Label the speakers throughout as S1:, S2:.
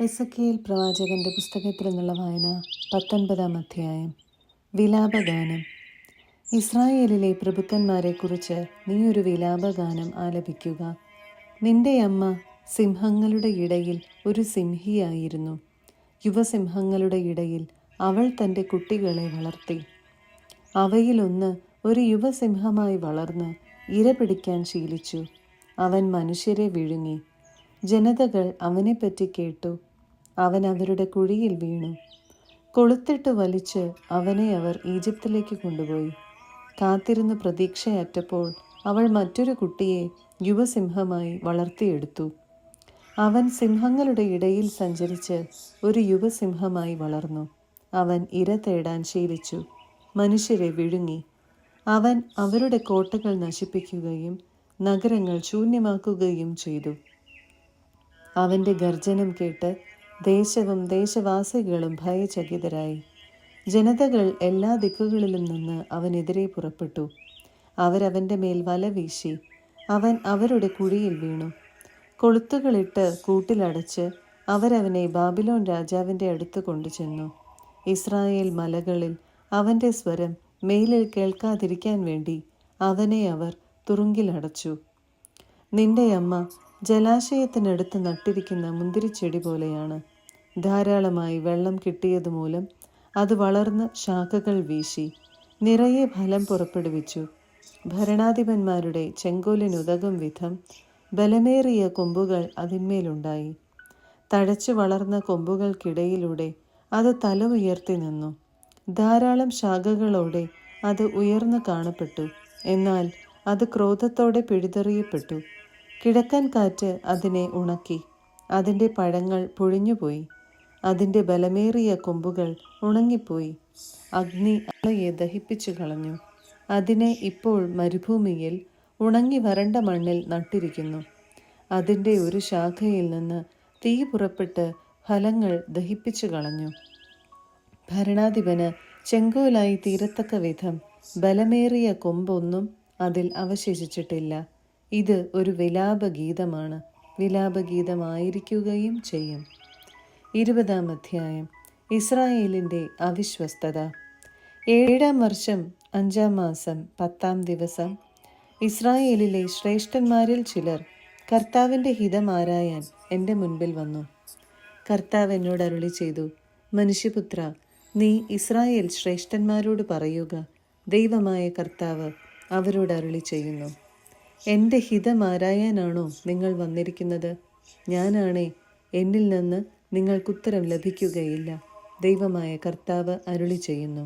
S1: Ezekiel പ്രവാചകന്റെ പുസ്തകത്തിൽ നിന്നുള്ള വായന 19-ാം അധ്യായം. വിലാപഗാനം. ഇസ്രായേലിലെ പ്രഭുക്കന്മാരെക്കുറിച്ച് നീ ഒരു വിലാപഗാനം ആലപിക്കുക. നിന്റെ അമ്മ സിംഹങ്ങളുടെ ഇടയിൽ ഒരു സിംഹിയായിരുന്നു. യുവസിംഹങ്ങളുടെ ഇടയിൽ അവൾ തൻ്റെ കുട്ടികളെ വളർത്തി. അവയിലൊന്ന് ഒരു യുവസിംഹമായി വളർന്ന് ഇര പിടിക്കാൻ ശീലിച്ചു. അവൻ മനുഷ്യരെ വിഴുങ്ങി. ജനതകൾ അവനെപ്പറ്റി കേട്ടു. അവൻ അവരുടെ കുഴിയിൽ വീണു. കൊളുത്തിട്ട് വലിച്ച് അവനെ അവർ ഈജിപ്തിലേക്ക് കൊണ്ടുപോയി. കാത്തിരുന്ന് പ്രതീക്ഷയറ്റപ്പോൾ അവൾ മറ്റൊരു കുട്ടിയെ യുവസിംഹമായി വളർത്തിയെടുത്തു. അവൻ സിംഹങ്ങളുടെ ഇടയിൽ സഞ്ചരിച്ച് ഒരു യുവസിംഹമായി വളർന്നു. അവൻ ഇര തേടാൻ ശീലിച്ചു. മനുഷ്യരെ വിഴുങ്ങി. അവൻ അവരുടെ കോട്ടകൾ നശിപ്പിക്കുകയും നഗരങ്ങൾ ശൂന്യമാക്കുകയും ചെയ്തു. അവൻ്റെ ഗർജനം കേട്ട് ദേശവും ദേശവാസികളും ഭയചകിതരായി. ജനതകൾ എല്ലാ ദിക്കുകളിലും നിന്ന് അവനെതിരെ പുറപ്പെട്ടു. അവരവൻ്റെ മേൽ വല വീശി. അവൻ അവരുടെ കുഴിയിൽ വീണു. കൊളുത്തുകളിട്ട് കൂട്ടിലടച്ച് അവരവനെ ബാബിലോൺ രാജാവിൻ്റെ അടുത്ത് കൊണ്ടുചെന്നു. ഇസ്രായേൽ മലകളിൽ അവൻ്റെ സ്വരം മേലിൽ കേൾക്കാതിരിക്കാൻ വേണ്ടി അവനെ അവർ തുറുങ്കിലടച്ചു. നിന്റെ അമ്മ ജലാശയത്തിനടുത്ത് നട്ടിരിക്കുന്ന മുന്തിരിച്ചെടി പോലെയാണ്. ധാരാളമായി വെള്ളം കിട്ടിയതുമൂലം അത് വളർന്ന് ശാഖകൾ വീശി നിറയെ ഫലം പുറപ്പെടുവിച്ചു. ഭരണാധിപന്മാരുടെ ചെങ്കോലിനുതകും വിധം ബലമേറിയ കൊമ്പുകൾ അതിന്മേലുണ്ടായി. തഴച്ചു വളർന്ന കൊമ്പുകൾക്കിടയിലൂടെ അത് തല ഉയർത്തി നിന്നു. ധാരാളം ശാഖകളോടെ അത് ഉയർന്നു കാണപ്പെട്ടു. എന്നാൽ അത് ക്രോധത്തോടെ പിഴുതെറിയപ്പെട്ടു. കിഴക്കൻ കാറ്റ് അതിനെ ഉണക്കി. അതിൻ്റെ പഴങ്ങൾ പൊഴിഞ്ഞുപോയി. അതിൻ്റെ ബലമേറിയ കൊമ്പുകൾ ഉണങ്ങിപ്പോയി. അഗ്നി അവയെ ദഹിപ്പിച്ചു കളഞ്ഞു. അതിനെ ഇപ്പോൾ മരുഭൂമിയിൽ ഉണങ്ങി വരണ്ട മണ്ണിൽ നട്ടിരിക്കുന്നു. അതിൻ്റെ ഒരു ശാഖയിൽ നിന്ന് തീ പുറപ്പെട്ട് ഫലങ്ങൾ ദഹിപ്പിച്ചു കളഞ്ഞു. ഭരണാധിപന് ചെങ്കോലായി തീരത്തക്ക വിധം ബലമേറിയ കൊമ്പൊന്നും അതിൽ അവശേഷിച്ചിട്ടില്ല. ഇത് ഒരു വിലാപഗീതമാണ്, വിലാപഗീതമായിരിക്കുകയും ചെയ്യും. 20-ാം അധ്യായം. ഇസ്രായേലിൻ്റെ അവിശ്വസ്തത. 7-ാം വർഷം 5-ാം മാസം 10-ാം ദിവസം ഇസ്രായേലിലെ ശ്രേഷ്ഠന്മാരിൽ ചിലർ കർത്താവിൻ്റെ ഹിതം ആരായാൻ എൻ്റെ മുൻപിൽ വന്നു. കർത്താവ് എന്നോട് അരുളി ചെയ്തു, മനുഷ്യപുത്ര, നീ ഇസ്രായേൽ ശ്രേഷ്ഠന്മാരോട് പറയുക, ദൈവമായ കർത്താവ് അവരോട് അരുളി ചെയ്യുന്നു, എൻ്റെ ഹിതം ആരായാനാണോ നിങ്ങൾ വന്നിരിക്കുന്നത്? ഞാനാണേ, എന്നിൽ നിന്ന് നിങ്ങൾക്കുത്തരം ലഭിക്കുകയില്ല. ദൈവമായ കർത്താവ് അരുളി ചെയ്യുന്നു.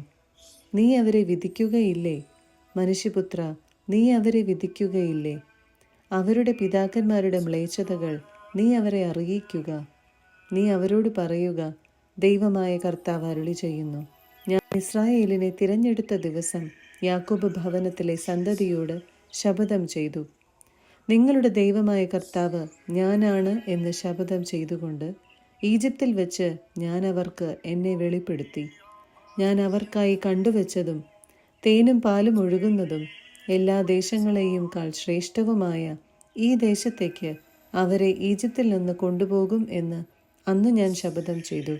S1: നീ അവരെ വിധിക്കുകയില്ലേ? മനുഷ്യപുത്ര, നീ അവരെ വിധിക്കുകയില്ലേ? അവരുടെ പിതാക്കന്മാരുടെ മ്ലേച്ഛതകൾ നീ അവരെ അറിയിക്കുക. നീ അവരോട് പറയുക, ദൈവമായ കർത്താവ് അരുളി ചെയ്യുന്നു, ഞാൻ ഇസ്രായേലിനെ തിരഞ്ഞെടുത്ത ദിവസം യാക്കോബ് ഭവനത്തിലെ സന്തതിയോട് ശപഥം ചെയ്തു. നിങ്ങളുടെ ദൈവമായ കർത്താവ് ഞാനാണ് എന്ന് ശപഥം ചെയ്തുകൊണ്ട് ഈജിപ്തിൽ വെച്ച് ഞാൻ അവർക്ക് എന്നെ വെളിപ്പെടുത്തി. ഞാൻ അവർക്കായി കണ്ടുവച്ചതും തേനും പാലും ഒഴുകുന്നതും എല്ലാ ദേശങ്ങളെയും കാൾ ശ്രേഷ്ഠവുമായ ഈ ദേശത്തേക്ക് അവരെ ഈജിപ്തിൽ നിന്ന് കൊണ്ടുപോകും എന്ന് അന്ന് ഞാൻ ശപഥം ചെയ്തു.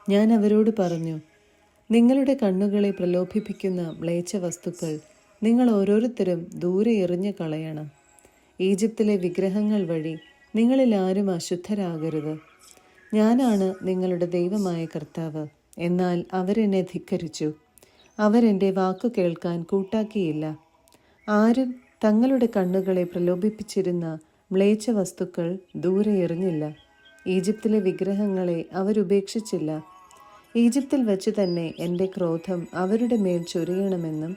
S1: ഞാൻ അവരോട് പറഞ്ഞു, നിങ്ങളുടെ കണ്ണുകളെ പ്രലോഭിപ്പിക്കുന്ന മ്ലേച്ഛ വസ്തുക്കൾ നിങ്ങൾ ഓരോരുത്തരും ദൂരെ എറിഞ്ഞു കളയണം. ഈജിപ്തിലെ വിഗ്രഹങ്ങൾ വഴി നിങ്ങളിൽ ആരും അശുദ്ധരാകരുത്. ഞാനാണ് നിങ്ങളുടെ ദൈവമായ കർത്താവ്. എന്നാൽ അവരെന്നെ ധിക്കരിച്ചു. അവരെൻ്റെ വാക്കു കേൾക്കാൻ കൂട്ടാക്കിയില്ല. ആരും തങ്ങളുടെ കണ്ണുകളെ പ്രലോഭിപ്പിച്ചിരുന്ന മ്ലേച്ഛ വസ്തുക്കൾ ദൂരെ എറിഞ്ഞില്ല. ഈജിപ്തിലെ വിഗ്രഹങ്ങളെ അവരുപേക്ഷിച്ചില്ല. ഈജിപ്തിൽ വച്ച് തന്നെ എൻ്റെ ക്രോധം അവരുടെ മേൽ ചൊരിയണമെന്നും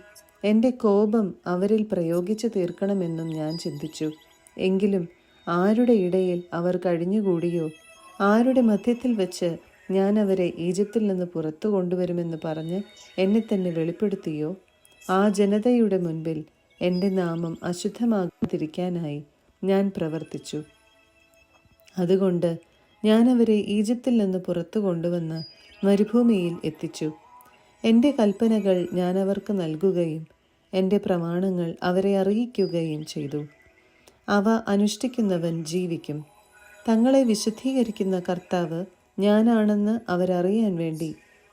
S1: എൻ്റെ കോപം അവരിൽ പ്രയോഗിച്ചു തീർക്കണമെന്നും ഞാൻ ചിന്തിച്ചു. എങ്കിലും ആരുടെ ഇടയിൽ അവർ കഴിഞ്ഞുകൂടിയോ, ആരുടെ മധ്യത്തിൽ വെച്ച് ഞാൻ അവരെ ഈജിപ്തിൽ നിന്ന് പുറത്തു കൊണ്ടുവരുമെന്ന് പറഞ്ഞ് എന്നെ തന്നെ വെളിപ്പെടുത്തിയോ, ആ ജനതയുടെ മുൻപിൽ എൻ്റെ നാമം അശുദ്ധമാകാതിരിക്കാനായി ഞാൻ പ്രവർത്തിച്ചു. അതുകൊണ്ട് ഞാൻ അവരെ ഈജിപ്തിൽ നിന്ന് പുറത്തു കൊണ്ടുവന്ന് മരുഭൂമിയിൽ എത്തിച്ചു. എൻ്റെ കൽപ്പനകൾ ഞാൻ അവർക്ക് നൽകുകയും എൻ്റെ പ്രമാണങ്ങൾ അവരെ അറിയിക്കുകയും ചെയ്തു. അവ അനുഷ്ഠിക്കുന്നവൻ ജീവിക്കും. തങ്ങളെ വിശുദ്ധീകരിക്കുന്ന കർത്താവ് ഞാനാണെന്ന് അവരറിയാൻ വേണ്ടി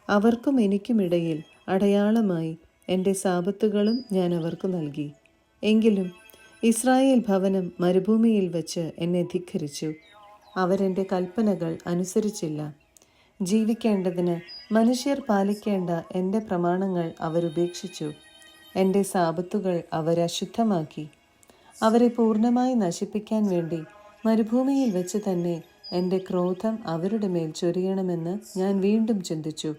S1: അവർക്കും എനിക്കുമിടയിൽ അടയാളമായി എൻ്റെ സാബത്തുകളും ഞാൻ അവർക്ക് നൽകി. എങ്കിലും ഇസ്രായേൽ ഭവനം മരുഭൂമിയിൽ വച്ച് എന്നെ ധിക്കരിച്ചു. അവരെൻ്റെ കൽപ്പനകൾ അനുസരിച്ചില്ല. ജീവിക്കേണ്ടതിന് മനുഷ്യർ പാലിക്കേണ്ട എൻ്റെ പ്രമാണങ്ങൾ അവരുപേക്ഷിച്ചു. എൻ്റെ സാബത്തുകൾ അവരശുദ്ധമാക്കി. അവരെ പൂർണ്ണമായി നശിപ്പിക്കാൻ വേണ്ടി മരുഭൂമിയിൽ വെച്ച് തന്നെ എൻ്റെ ക്രോധം അവരുടെ മേൽ ചൊരിയണമെന്ന് ഞാൻ വീണ്ടും ചിന്തിച്ചു.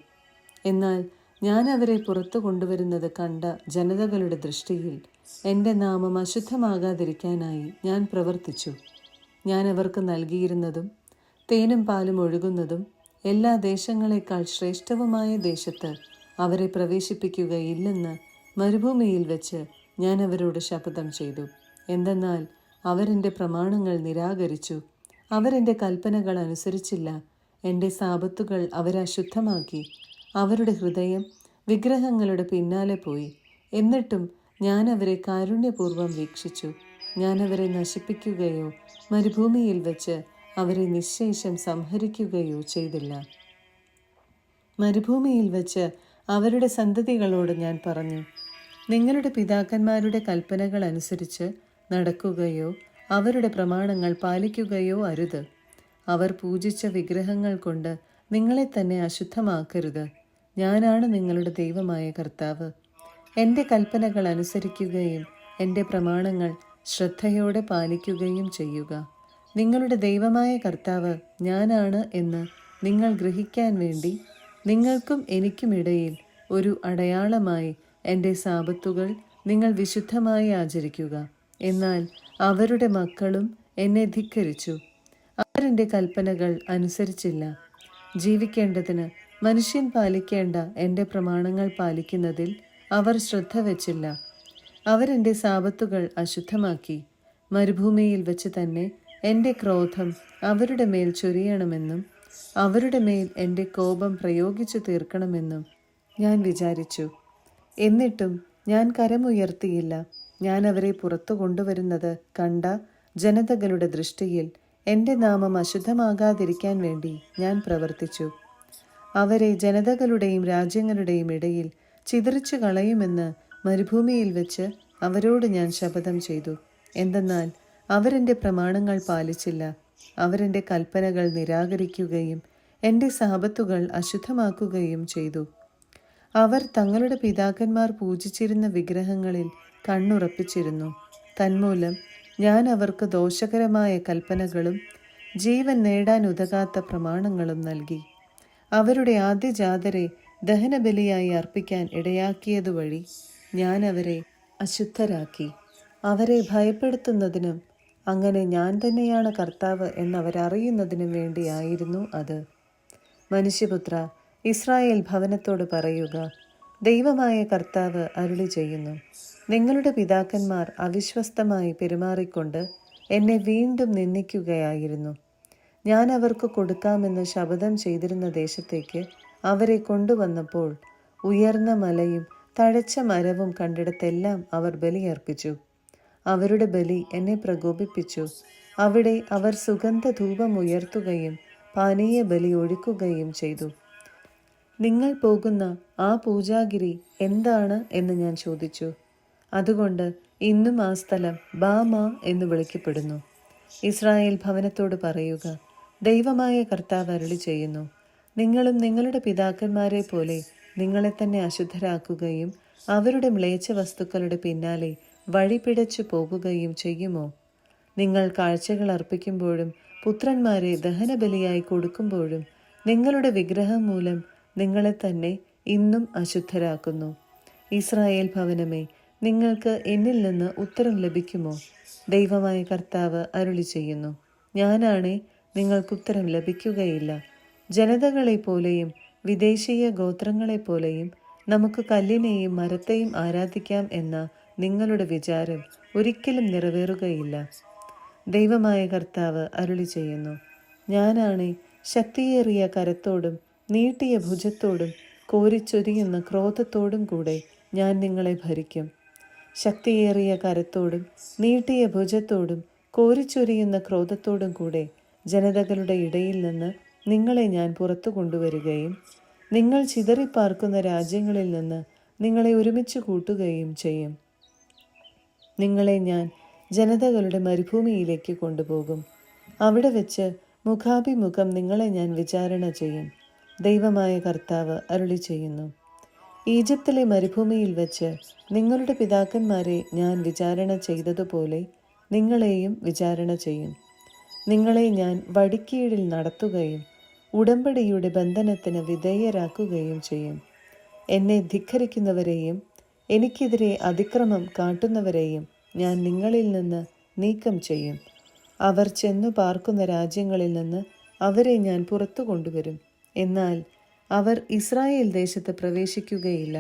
S1: എന്നാൽ ഞാൻ അവരെ പുറത്തു കൊണ്ടുവരുന്നത് കണ്ട ജനതകളുടെ ദൃഷ്ടിയിൽ എൻ്റെ നാമം അശുദ്ധമാകാതിരിക്കാനായി ഞാൻ പ്രവർത്തിച്ചു. ഞാൻ അവർക്ക് നൽകിയിരുന്നതും തേനും പാലും ഒഴുകുന്നതും എല്ലാ ദേശങ്ങളെക്കാൾ ശ്രേഷ്ഠവുമായ ദേശത്ത് അവരെ പ്രവേശിപ്പിക്കുകയില്ലെന്ന് മരുഭൂമിയിൽ വെച്ച് ഞാൻ അവരോട് ശപഥം ചെയ്തു. എന്തെന്നാൽ അവരെൻ്റെ പ്രമാണങ്ങൾ നിരാകരിച്ചു. അവരെൻ്റെ കൽപ്പനകൾ അനുസരിച്ചില്ല. എൻ്റെ സാബത്തുകൾ അവരശുദ്ധമാക്കി. അവരുടെ ഹൃദയം വിഗ്രഹങ്ങളുടെ പിന്നാലെ പോയി. എന്നിട്ടും ഞാൻ അവരെ കാരുണ്യപൂർവ്വം വീക്ഷിച്ചു. ഞാൻ അവരെ നശിപ്പിക്കുകയോ മരുഭൂമിയിൽ വെച്ച് അവരെ നിശ്ശേഷം സംഹരിക്കുകയോ ചെയ്തില്ല. മരുഭൂമിയിൽ വെച്ച് അവരുടെ സന്തതികളോട് ഞാൻ പറഞ്ഞു, നിങ്ങളുടെ പിതാക്കന്മാരുടെ കൽപ്പനകൾ അനുസരിച്ച് നടക്കുകയോ അവരുടെ പ്രമാണങ്ങൾ പാലിക്കുകയോ അരുത്. അവർ പൂജിച്ച വിഗ്രഹങ്ങൾ കൊണ്ട് നിങ്ങളെ തന്നെ അശുദ്ധമാക്കരുത്. ഞാനാണ് നിങ്ങളുടെ ദൈവമായ കർത്താവ്. എൻ്റെ കൽപ്പനകൾ അനുസരിക്കുകയും എൻ്റെ പ്രമാണങ്ങൾ ശ്രദ്ധയോടെ പാലിക്കുകയും ചെയ്യുക. നിങ്ങളുടെ ദൈവമായ കർത്താവ് ഞാനാണ് എന്ന് നിങ്ങൾ ഗ്രഹിക്കാൻ വേണ്ടി നിങ്ങൾക്കും എനിക്കുമിടയിൽ ഒരു അടയാളമായി എൻ്റെ സാബത്തുകൾ നിങ്ങൾ വിശുദ്ധമായി ആചരിക്കുക. എന്നാൽ അവരുടെ മക്കളും എന്നെ ധിക്കരിച്ചു. അവരെൻ്റെ കൽപ്പനകൾ അനുസരിച്ചില്ല. ജീവിക്കേണ്ടതിന് മനുഷ്യൻ പാലിക്കേണ്ട എൻ്റെ പ്രമാണങ്ങൾ പാലിക്കുന്നതിൽ അവർ ശ്രദ്ധ വച്ചില്ല. അവരെൻ്റെ സാബത്തുകൾ അശുദ്ധമാക്കി. മരുഭൂമിയിൽ വെച്ച് തന്നെ എൻ്റെ ക്രോധം അവരുടെ മേൽ ചൊരിയണമെന്നും അവരുടെ മേൽ എൻ്റെ കോപം പ്രയോഗിച്ചു തീർക്കണമെന്നും ഞാൻ വിചാരിച്ചു. എന്നിട്ടും ഞാൻ കരമുയർത്തിയില്ല. ഞാൻ അവരെ പുറത്തു കൊണ്ടുവരുന്നത് കണ്ട ജനതകളുടെ ദൃഷ്ടിയിൽ എൻ്റെ നാമം അശുദ്ധമാകാതിരിക്കാൻ വേണ്ടി ഞാൻ പ്രവർത്തിച്ചു. അവരെ ജനതകളുടെയും രാജ്യങ്ങളുടെയും ഇടയിൽ ചിതറിച്ചു കളയുമെന്ന് മരുഭൂമിയിൽ വെച്ച് അവരോട് ഞാൻ ശപഥം ചെയ്തു. എന്തെന്നാൽ അവരെൻ്റെ പ്രമാണങ്ങൾ പാലിച്ചില്ല. അവരെൻ്റെ കൽപ്പനകൾ നിരാകരിക്കുകയും എൻ്റെ സാബത്തുകൾ അശുദ്ധമാക്കുകയും ചെയ്തു. അവർ തങ്ങളുടെ പിതാക്കന്മാർ പൂജിച്ചിരുന്ന വിഗ്രഹങ്ങളിൽ കണ്ണുറപ്പിച്ചിരുന്നു. തന്മൂലം ഞാൻ അവർക്ക് ദോഷകരമായ കൽപ്പനകളും ജീവൻ നേടാൻ ഉതകാത്ത പ്രമാണങ്ങളും നൽകി. അവരുടെ ആദ്യജാതരെ ദഹനബലിയായി അർപ്പിക്കാൻ ഇടയാക്കിയതുവഴി ഞാൻ അവരെ അശുദ്ധരാക്കി. അവരെ ഭയപ്പെടുത്തുന്നതിനും അങ്ങനെ ഞാൻ തന്നെയാണ് കർത്താവ് എന്നവരറിയുന്നതിനും വേണ്ടിയായിരുന്നു അത്. മനുഷ്യപുത്ര, ഇസ്രായേൽ ഭവനത്തോട് പറയുക, ദൈവമായ കർത്താവ് അരുളി ചെയ്യുന്നു, നിങ്ങളുടെ പിതാക്കന്മാർ അവിശ്വസ്തമായി പെരുമാറിക്കൊണ്ട് എന്നെ വീണ്ടും നിന്ദിക്കുകയായിരുന്നു. ഞാൻ അവർക്ക് കൊടുക്കാമെന്ന് ശപഥം ചെയ്തിരുന്ന ദേശത്തേക്ക് അവരെ കൊണ്ടുവന്നപ്പോൾ ഉയർന്ന മലയും തഴച്ച മരവും കണ്ടിടത്തെല്ലാം അവർ ബലിയർപ്പിച്ചു. അവരുടെ ബലി എന്നെ പ്രകോപിപ്പിച്ചു. അവിടെ അവർ സുഗന്ധ ധൂപം ഉയർത്തുകയും പാനീയ ബലി ഒഴിക്കുകയും ചെയ്തു. നിങ്ങൾ പോകുന്ന ആ പൂജാഗിരി എന്താണ് എന്ന് ഞാൻ ചോദിച്ചു. അതുകൊണ്ട് ഇന്നും ആ സ്ഥലം ബാമ എന്ന് വിളിക്കപ്പെടുന്നു. ഇസ്രായേൽ ഭവനത്തോട് പറയുക, ദൈവമായ കർത്താവ് അരുളി ചെയ്യുന്നു, നിങ്ങളും നിങ്ങളുടെ പിതാക്കന്മാരെ പോലെ നിങ്ങളെ തന്നെ അശുദ്ധരാക്കുകയും അവരുടെ മ്ലേച്ഛ വസ്തുക്കളുടെ പിന്നാലെ വഴിപിഴച്ചു പോകുകയും ചെയ്യുമോ? നിങ്ങൾ കാഴ്ചകൾ അർപ്പിക്കുമ്പോഴും പുത്രന്മാരെ ദഹനബലിയായി കൊടുക്കുമ്പോഴും നിങ്ങളുടെ വിഗ്രഹം മൂലം നിങ്ങളെ തന്നെ ഇന്നും അശുദ്ധരാക്കുന്നു. ഇസ്രായേൽ ഭവനമേ, നിങ്ങൾക്ക് എന്നിൽ നിന്ന് ഉത്തരം ലഭിക്കുമോ? ദൈവമായ കർത്താവ് അരുളി ചെയ്യുന്നു, ഞാനാണേ നിങ്ങൾക്കുത്തരം ലഭിക്കുകയില്ല. ജനതകളെപ്പോലെയും വിദേശീയ ഗോത്രങ്ങളെപ്പോലെയും നമുക്ക് കല്ലിനെയും മരത്തെയും ആരാധിക്കാം എന്ന നിങ്ങളുടെ വിചാരം ഒരിക്കലും നിറവേറുകയില്ല. ദൈവമായ കർത്താവ് അരുളി ചെയ്യുന്നു, ഞാനാണേ ശക്തിയേറിയ കരത്തോടും നീട്ടിയ ഭുജത്തോടും കോരിച്ചൊരിയുന്ന ക്രോധത്തോടും കൂടെ ഞാൻ നിങ്ങളെ ഭരിക്കും. ശക്തിയേറിയ കരത്തോടും നീട്ടിയ ഭുജത്തോടും കോരിച്ചൊരിയുന്ന ക്രോധത്തോടും കൂടെ ജനതകളുടെ ഇടയിൽ നിന്ന് നിങ്ങളെ ഞാൻ പുറത്തു കൊണ്ടുവരികയും നിങ്ങൾ ചിതറിപ്പാർക്കുന്ന രാജ്യങ്ങളിൽ നിന്ന് നിങ്ങളെ ഒരുമിച്ച് കൂട്ടുകയും ചെയ്യും. നിങ്ങളെ ഞാൻ ജനതകളുടെ മരുഭൂമിയിലേക്ക് കൊണ്ടുപോകും. അവിടെ വെച്ച് മുഖാഭിമുഖം നിങ്ങളെ ഞാൻ വിചാരണ ചെയ്യും. ദൈവമായ കർത്താവ് അരുളി ചെയ്യുന്നു. ഈജിപ്തിലെ മരുഭൂമിയിൽ വെച്ച് നിങ്ങളുടെ പിതാക്കന്മാരെ ഞാൻ വിചാരണ ചെയ്തതുപോലെ നിങ്ങളെയും വിചാരണ ചെയ്യും. നിങ്ങളെ ഞാൻ വടിക്കീഴിൽ നടത്തുകയും ഉടമ്പടിയുടെ ബന്ധനത്തിന് വിധേയരാക്കുകയും ചെയ്യും. എന്നെ ധിക്കരിക്കുന്നവരെയും എനിക്കെതിരെ അതിക്രമം കാട്ടുന്നവരെയും ഞാൻ നിങ്ങളിൽ നിന്ന് നീക്കം ചെയ്യും. അവർ ചെന്നു പാർക്കുന്ന രാജ്യങ്ങളിൽ നിന്ന് അവരെ ഞാൻ പുറത്തു കൊണ്ടുവരും. എന്നാൽ അവർ ഇസ്രായേൽ ദേശത്ത് പ്രവേശിക്കുകയില്ല.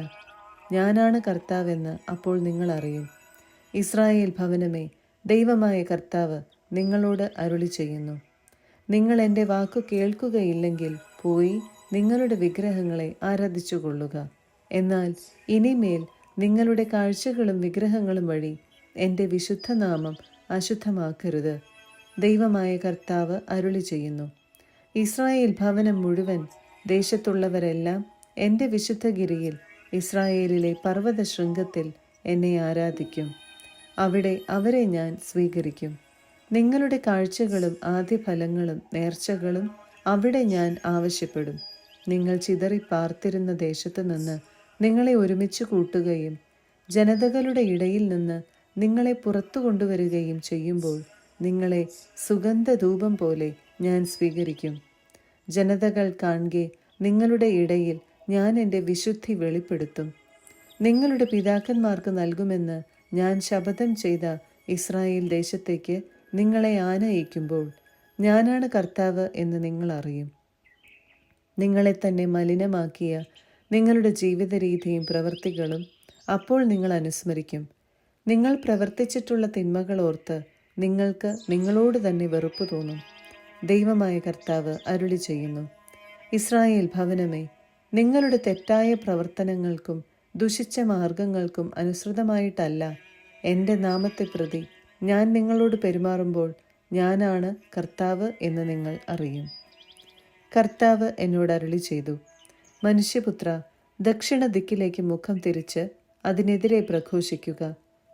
S1: ഞാനാണ് കർത്താവെന്ന് അപ്പോൾ നിങ്ങൾ അറിയും. ഇസ്രായേൽ ഭവനമേ, ദൈവമായ കർത്താവ് നിങ്ങളോട് അരുളി ചെയ്യുന്നു. നിങ്ങൾ എൻ്റെ വാക്കു കേൾക്കുകയില്ലെങ്കിൽ പോയി നിങ്ങളുടെ വിഗ്രഹങ്ങളെ ആരാധിച്ചുകൊള്ളുക. എന്നാൽ ഇനിമേൽ നിങ്ങളുടെ കാഴ്ചകളും വിഗ്രഹങ്ങളും വഴി എൻ്റെ വിശുദ്ധനാമം അശുദ്ധമാക്കരുത്. ദൈവമായ കർത്താവ് അരുളി ചെയ്യുന്നു. ഇസ്രായേൽ ഭവനം മുഴുവൻ ദേശത്തുള്ളവരെല്ലാം എൻ്റെ വിശുദ്ധഗിരിയിൽ ഇസ്രായേലിലെ പർവ്വത ശൃംഗത്തിൽ എന്നെ ആരാധിക്കും. അവിടെ അവരെ ഞാൻ സ്വീകരിക്കും. നിങ്ങളുടെ കാഴ്ചകളും ആദ്യഫലങ്ങളും നേർച്ചകളും അവിടെ ഞാൻ ആവശ്യപ്പെടും. നിങ്ങൾ ചിതറി പാർത്തിരുന്ന ദേശത്തു നിന്ന് നിങ്ങളെ ഒരുമിച്ച് കൂട്ടുകയും ജനതകളുടെ ഇടയിൽ നിന്ന് നിങ്ങളെ പുറത്തു കൊണ്ടുവരികയും ചെയ്യുമ്പോൾ നിങ്ങളെ സുഗന്ധധൂപം പോലെ ഞാൻ സ്വീകരിക്കും. ജനതകൾ കാൺകെ നിങ്ങളുടെ ഇടയിൽ ഞാൻ എൻ്റെ വിശുദ്ധി വെളിപ്പെടുത്തും. നിങ്ങളുടെ പിതാക്കന്മാർക്ക് നൽകുമെന്ന് ഞാൻ ശപഥം ചെയ്ത ഇസ്രായേൽ ദേശത്തേക്ക് നിങ്ങളെ ആനയിക്കുമ്പോൾ ഞാനാണ് കർത്താവ് എന്ന് നിങ്ങൾ അറിയും. നിങ്ങളെ തന്നെ മലിനമാക്കിയ നിങ്ങളുടെ ജീവിത രീതിയും പ്രവൃത്തികളും അപ്പോൾ നിങ്ങൾ അനുസ്മരിക്കും. നിങ്ങൾ പ്രവർത്തിച്ചിട്ടുള്ള തിന്മകൾ ഓർത്ത് നിങ്ങൾക്ക് നിങ്ങളോട് തന്നെ വെറുപ്പ് തോന്നും. ദൈവമായ കർത്താവ് അരുളി ചെയ്യുന്നു. ഇസ്രായേൽ ഭവനമേ, നിങ്ങളുടെ തെറ്റായ പ്രവർത്തനങ്ങൾക്കും ദുഷിച്ച മാർഗങ്ങൾക്കും അനുസൃതമായിട്ടല്ല എൻ്റെ നാമത്തെ പ്രതി ഞാൻ നിങ്ങളോട് പെരുമാറുമ്പോൾ ഞാനാണ് കർത്താവ് എന്ന് നിങ്ങൾ അറിയും. കർത്താവ് എന്നോട് അരുളി ചെയ്തു. മനുഷ്യപുത്ര, ദക്ഷിണ ദിക്കിലേക്ക് മുഖം തിരിച്ച് അതിനെതിരെ പ്രഘോഷിക്കുക.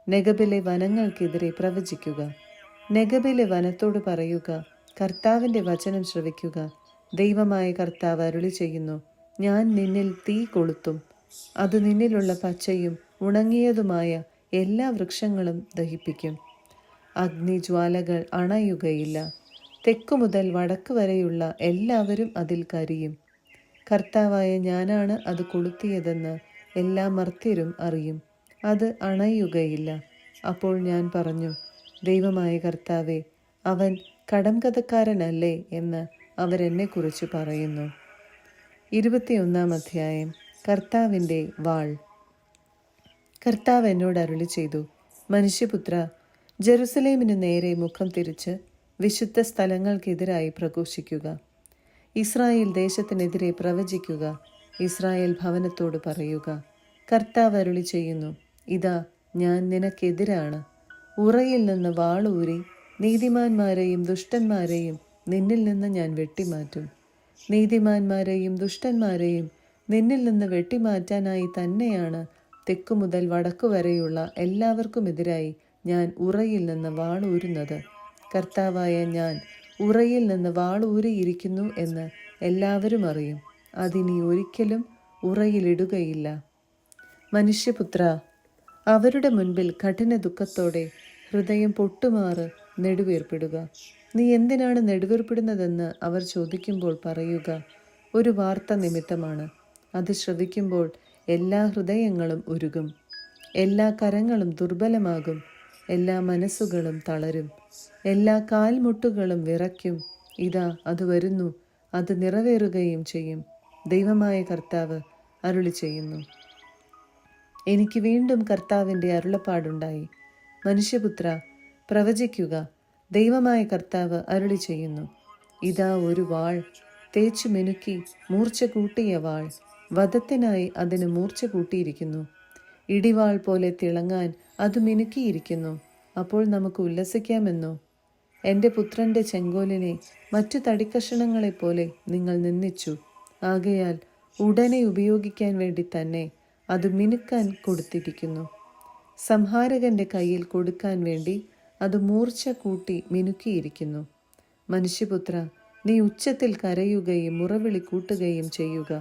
S1: നെഗബിലെ വനങ്ങൾക്കെതിരെ പ്രവചിക്കുക. നെഗബിലെ വനത്തോട് പറയുക, കർത്താവിൻ്റെ വചനം ശ്രവിക്കുക. ദൈവമായ കർത്താവ് അരുളി ചെയ്യുന്നു. ഞാൻ നിന്നിൽ തീ കൊളുത്തും. അത് നിന്നിലുള്ള പച്ചയും ഉണങ്ങിയതുമായ എല്ലാ വൃക്ഷങ്ങളും ദഹിപ്പിക്കും. അഗ്നിജ്വാലകൾ അണയുകയില്ല. തെക്കു മുതൽ വടക്ക് വരെയുള്ള എല്ലാവരും അതിൽ കരിയും. കർത്താവായ ഞാനാണ് അത് കൊളുത്തിയതെന്ന് എല്ലാ മർത്യരും അറിയും. അത് അണയുകയില്ല. അപ്പോൾ ഞാൻ പറഞ്ഞു, ദൈവമായ കർത്താവേ, അവൻ കടംകഥക്കാരനല്ലേ എന്ന് അവരെന്നെക്കുറിച്ച് പറയുന്നു. 21 അധ്യായം. കർത്താവിൻ്റെ വാൾ. കർത്താവ് എന്നോട് അരുളി ചെയ്തു. മനുഷ്യപുത്ര, ജെറുസലേമിനു നേരെ മുഖം തിരിച്ച് വിശുദ്ധ സ്ഥലങ്ങൾക്കെതിരായി പ്രഘോഷിക്കുക. ഇസ്രായേൽ ദേശത്തിനെതിരെ പ്രവചിക്കുക. ഇസ്രായേൽ ഭവനത്തോട് പറയുക, കർത്താവ് അരുളി ചെയ്യുന്നു, ഇതാ ഞാൻ നിനക്കെതിരാണ്. ഉറയിൽ നിന്ന് വാളൂരി നീതിമാന്മാരെയും ദുഷ്ടന്മാരെയും നിന്നിൽ നിന്ന് ഞാൻ വെട്ടിമാറ്റും. നീതിമാന്മാരെയും ദുഷ്ടന്മാരെയും നിന്നിൽ നിന്ന് വെട്ടിമാറ്റാനായി തന്നെയാണ് തെക്കു മുതൽ വടക്കു വരെയുള്ള എല്ലാവർക്കുമെതിരായി ഞാൻ ഉറയിൽ നിന്ന് വാളൂരുന്നത്. കർത്താവായ ഞാൻ ഉറയിൽ നിന്ന് വാളൂരിയിരിക്കുന്നു എന്ന് എല്ലാവരും അറിയും. അതിനി ഒരിക്കലും ഉറയിലിടുകയില്ല. മനുഷ്യപുത്ര, അവരുടെ മുൻപിൽ കഠിന ദുഃഖത്തോടെ ഹൃദയം പൊട്ടുമാറ് നെടുവീർപ്പിടുക. നീ എന്തിനാണ് നെടുവീർപ്പിടുന്നതെന്ന് അവർ ചോദിക്കുമ്പോൾ പറയുക, ഒരു വാർത്ത നിമിത്തമാണ്. അത് ശ്രവിക്കുമ്പോൾ എല്ലാ ഹൃദയങ്ങളും ഉരുകും, എല്ലാ കരങ്ങളും ദുർബലമാകും, എല്ലാ മനസ്സുകളും തളരും, എല്ലാ കാൽമുട്ടുകളും വിറയ്ക്കും. ഇതാ അത് വരുന്നു, അത് നിറവേറുകയും ചെയ്യും. ദൈവമായ കർത്താവ് അരുളി ചെയ്യുന്നു. എനിക്ക് വീണ്ടും കർത്താവിൻ്റെ അരുളപ്പാടുണ്ടായി. മനുഷ്യപുത്ര, പ്രവചിക്കുക. ദൈവമായ കർത്താവ് അരുളി ചെയ്യുന്നു. ഇതാ ഒരു വാൾ, തേച്ചു മിനുക്കി മൂർച്ച കൂട്ടിയ വാൾ, വധത്തിനായി അതിന് മൂർച്ച കൂട്ടിയിരിക്കുന്നു. ഇടിവാൾ പോലെ തിളങ്ങാൻ അത് മിനുക്കിയിരിക്കുന്നു. അപ്പോൾ നമുക്ക് ഉല്ലസിക്കാമെന്നോ? എൻ്റെ പുത്രൻ്റെ ചെങ്കോലിനെ മറ്റു തടിക്കഷണങ്ങളെപ്പോലെ നിങ്ങൾ നിന്ദിച്ചു. ആകയാൽ ഉടനെ ഉപയോഗിക്കാൻ വേണ്ടി തന്നെ അത് മിനുക്കാൻ കൊടുത്തിരിക്കുന്നു. സംഹാരകന്റെ കയ്യിൽ കൊടുക്കാൻ വേണ്ടി അത് മൂർച്ച കൂട്ടി മിനുക്കിയിരിക്കുന്നു. മനുഷ്യപുത്ര, നീ ഉച്ചത്തിൽ കരയുകയും മുറവിളി കൂട്ടുകയും ചെയ്യുക.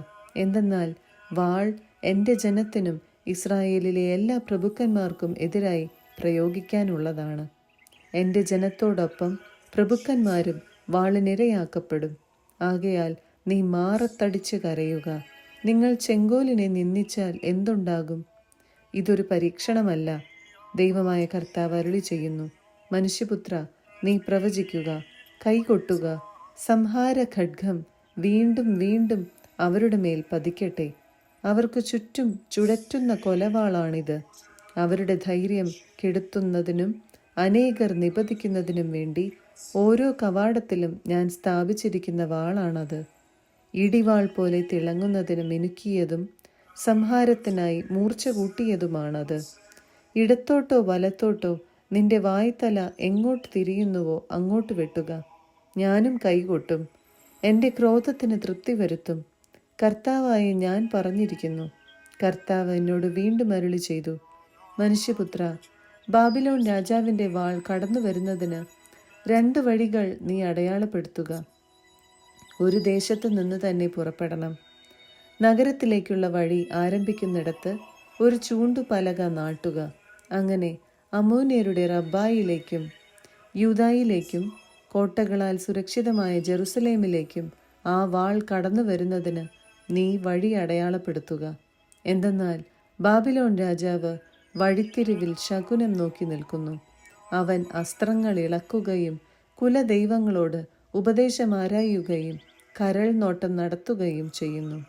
S1: എന്തെന്നാൽ വാൾ എൻ്റെ ജനത്തിനും ഇസ്രായേലിലെ എല്ലാ പ്രഭുക്കന്മാർക്കും എതിരായി പ്രയോഗിക്കാനുള്ളതാണ്. എൻ്റെ ജനത്തോടൊപ്പം പ്രഭുക്കന്മാരും വാളിനിരയാക്കപ്പെടും. ആകയാൽ നീ മാറത്തടിച്ച് കരയുക. നിങ്ങൾ ചെങ്കോലിനെ നിന്ദിച്ചാൽ എന്തുണ്ടാകും? ഇതൊരു പരീക്ഷണമല്ല, ദൈവമായ കർത്താവ് അരുളി ചെയ്യുന്നു. മനുഷ്യപുത്ര, നീ പ്രവചിക്കുക, കൈകൊട്ടുക. സംഹാര ഖഡ്ഗം വീണ്ടും വീണ്ടും അവരുടെ മേൽ പതിക്കട്ടെ. അവർക്ക് ചുറ്റും ചുഴറ്റുന്ന കൊലവാളാണിത്. അവരുടെ ധൈര്യം കെടുത്തുന്നതിനും അനേകർ നിപതിക്കുന്നതിനും വേണ്ടി ഓരോ കവാടത്തിലും ഞാൻ സ്ഥാപിച്ചിരിക്കുന്ന വാളാണത്. ഇടിവാൾ പോലെ തിളങ്ങുന്നതിന് മിനുക്കിയതും സംഹാരത്തിനായി മൂർച്ച കൂട്ടിയതുമാണത്. ഇടത്തോട്ടോ വലത്തോട്ടോ നിന്റെ വായ്ത്തല എങ്ങോട്ട് തിരിയുന്നുവോ അങ്ങോട്ട് വെട്ടുക. ഞാനും കൈകൊട്ടും, എൻ്റെ ക്രോധത്തിന് തൃപ്തി വരുത്തും. കർത്താവായ ഞാൻ പറഞ്ഞിരിക്കുന്നു. കർത്താവ് എന്നോട് വീണ്ടും അരുളി ചെയ്തു. മനുഷ്യപുത്ര, ബാബിലോൺ രാജാവിൻ്റെ വാൾ കടന്നു വരുന്നതിന് 2 വഴികൾ നീ അടയാളപ്പെടുത്തുക. ഒരു ദേശത്തു നിന്ന് തന്നെ പുറപ്പെടണം. നഗരത്തിലേക്കുള്ള വഴി ആരംഭിക്കുന്നിടത്ത് ഒരു ചൂണ്ടുപലക നാട്ടുക. അങ്ങനെ അമ്മോന്യരുടെ റബ്ബായിലേക്കും യൂദായിലേക്കും കോട്ടകളാൽ സുരക്ഷിതമായ ജെറുസലേമിലേക്കും ആ വാൾ കടന്നു വരുന്നതിന് നീ വഴി അടയാളപ്പെടുത്തുക. എന്തെന്നാൽ ബാബിലോൺ രാജാവ് വഴിത്തിരിവിൽ ശകുനം നോക്കി നിൽക്കുന്നു. അവൻ അസ്ത്രങ്ങൾ ഇളക്കുകയും കുലദൈവങ്ങളോട് ഉപദേശമാരായുകയും കരൾ നോട്ടം നടത്തുകയും ചെയ്യുന്നു.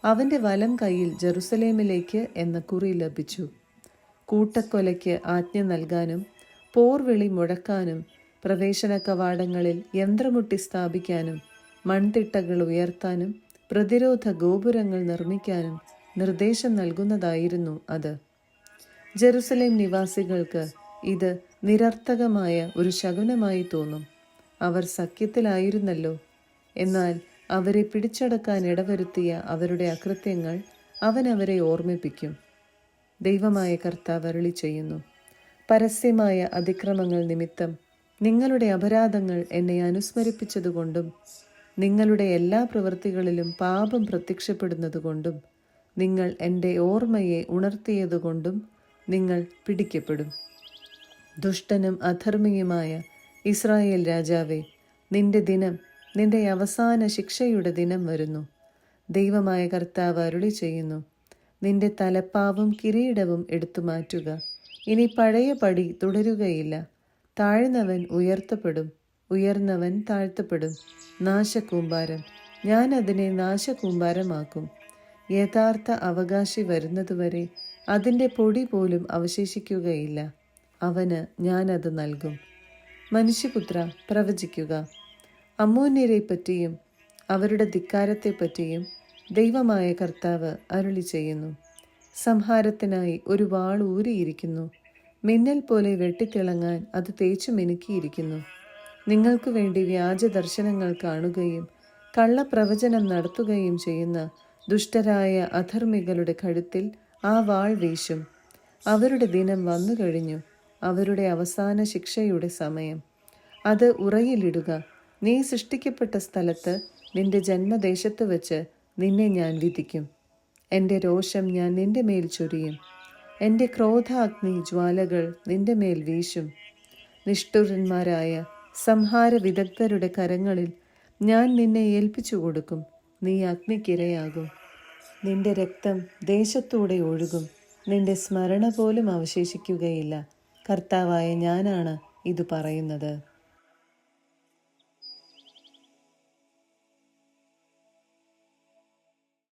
S1: അവൻ്റെ വലം കൈയിൽ ജെറുസലേമിലേക്ക് എന്ന കുറി ലഭിച്ചു. കൂട്ടക്കൊലയ്ക്ക് ആജ്ഞ നൽകാനും പോർവിളി മുഴക്കാനും പ്രവേശന കവാടങ്ങളിൽ യന്ത്രമുട്ടി സ്ഥാപിക്കാനും മൺതിട്ടകൾ ഉയർത്താനും പ്രതിരോധ ഗോപുരങ്ങൾ നിർമ്മിക്കാനും നിർദ്ദേശം നൽകുന്നതായിരുന്നു അത്. ജെറുസലേം നിവാസികൾക്ക് ഇത് നിരർത്ഥകമായ ഒരു ശകുനമായി തോന്നും. അവർ സഖ്യത്തിലായിരുന്നല്ലോ. എന്നാൽ അവരെ പിടിച്ചടക്കാൻ ഇടവരുത്തിയ അവരുടെ അകൃത്യങ്ങൾ അവൻ അവരെ ഓർമ്മിപ്പിക്കും. ദൈവമായ കർത്താവ് അരുളി ചെയ്യുന്നു. പരസ്യമായ അതിക്രമങ്ങൾ നിമിത്തം നിങ്ങളുടെ അപരാധങ്ങൾ എന്നെ അനുസ്മരിപ്പിച്ചതുകൊണ്ടും നിങ്ങളുടെ എല്ലാ പ്രവൃത്തികളിലും പാപം പ്രത്യക്ഷപ്പെടുന്നതുകൊണ്ടും നിങ്ങൾ എൻ്റെ ഓർമ്മയെ ഉണർത്തിയതുകൊണ്ടും നിങ്ങൾ പിടിക്കപ്പെടും. ദുഷ്ടനും അധർമ്മിയുമായ ഇസ്രായേൽ രാജാവേ, നിന്റെ ദിനം, നിന്റെ അവസാന ശിക്ഷയുടെ ദിനം വരുന്നു. ദൈവമായ കർത്താവ് അരുളി ചെയ്യുന്നു. നിന്റെ തലപ്പാവും കിരീടവും എടുത്തു മാറ്റുക. ഇനി പഴയ പടി തുടരുകയില്ല. താഴ്ന്നവൻ ഉയർത്തപ്പെടും, ഉയർന്നവൻ താഴ്ത്തപ്പെടും. നാശകൂമ്പാരം, ഞാൻ അതിനെ നാശകൂമ്പാരമാക്കും. യഥാർത്ഥ അവകാശി വരുന്നതുവരെ അതിൻ്റെ പൊടി പോലും അവശേഷിക്കുകയില്ല. അവന് ഞാനത് നൽകും. മനുഷ്യപുത്ര, പ്രവചിക്കുക. അമ്മോന്യരെ പറ്റിയും അവരുടെ ധിക്കാരത്തെപ്പറ്റിയും ദൈവമായ കർത്താവ് അരുളി ചെയ്യുന്നു. സംഹാരത്തിനായി ഒരു വാൾ ഊരിയിരിക്കുന്നു. മിന്നൽ പോലെ വെട്ടിത്തിളങ്ങാൻ അത് തേച്ചു മിനുക്കിയിരിക്കുന്നു. നിങ്ങൾക്ക് വേണ്ടി വ്യാജ ദർശനങ്ങൾ കാണുകയും കള്ളപ്രവചനം നടത്തുകയും ചെയ്യുന്ന ദുഷ്ടരായ അധർമ്മികളുടെ കഴുത്തിൽ ആ വാൾ വീശും. അവരുടെ ദിനം വന്നു കഴിഞ്ഞു, അവരുടെ അവസാന ശിക്ഷയുടെ സമയം. അത് ഉറയിലിടുക. നീ സൃഷ്ടിക്കപ്പെട്ട സ്ഥലത്ത്, നിന്റെ ജന്മദേശത്ത് വെച്ച് നിന്നെ ഞാൻ വിധിക്കും. എൻ്റെ രോഷം ഞാൻ നിന്റെ മേൽ ചൊരിയും. എൻ്റെ ക്രോധാഗ്നി ജ്വാലകൾ നിന്റെ മേൽ വീശും. നിഷ്ഠുരന്മാരായ സംഹാര വിദഗ്ധരുടെ കരങ്ങളിൽ ഞാൻ നിന്നെ ഏൽപ്പിച്ചു കൊടുക്കും. നീ അഗ്നിക്കിരയാകും. നിന്റെ രക്തം ദേശത്തൂടെ ഒഴുകും. നിന്റെ സ്മരണ പോലും അവശേഷിക്കുകയില്ല. കർത്താവായ ഞാനാണ് ഇത് പറയുന്നത്.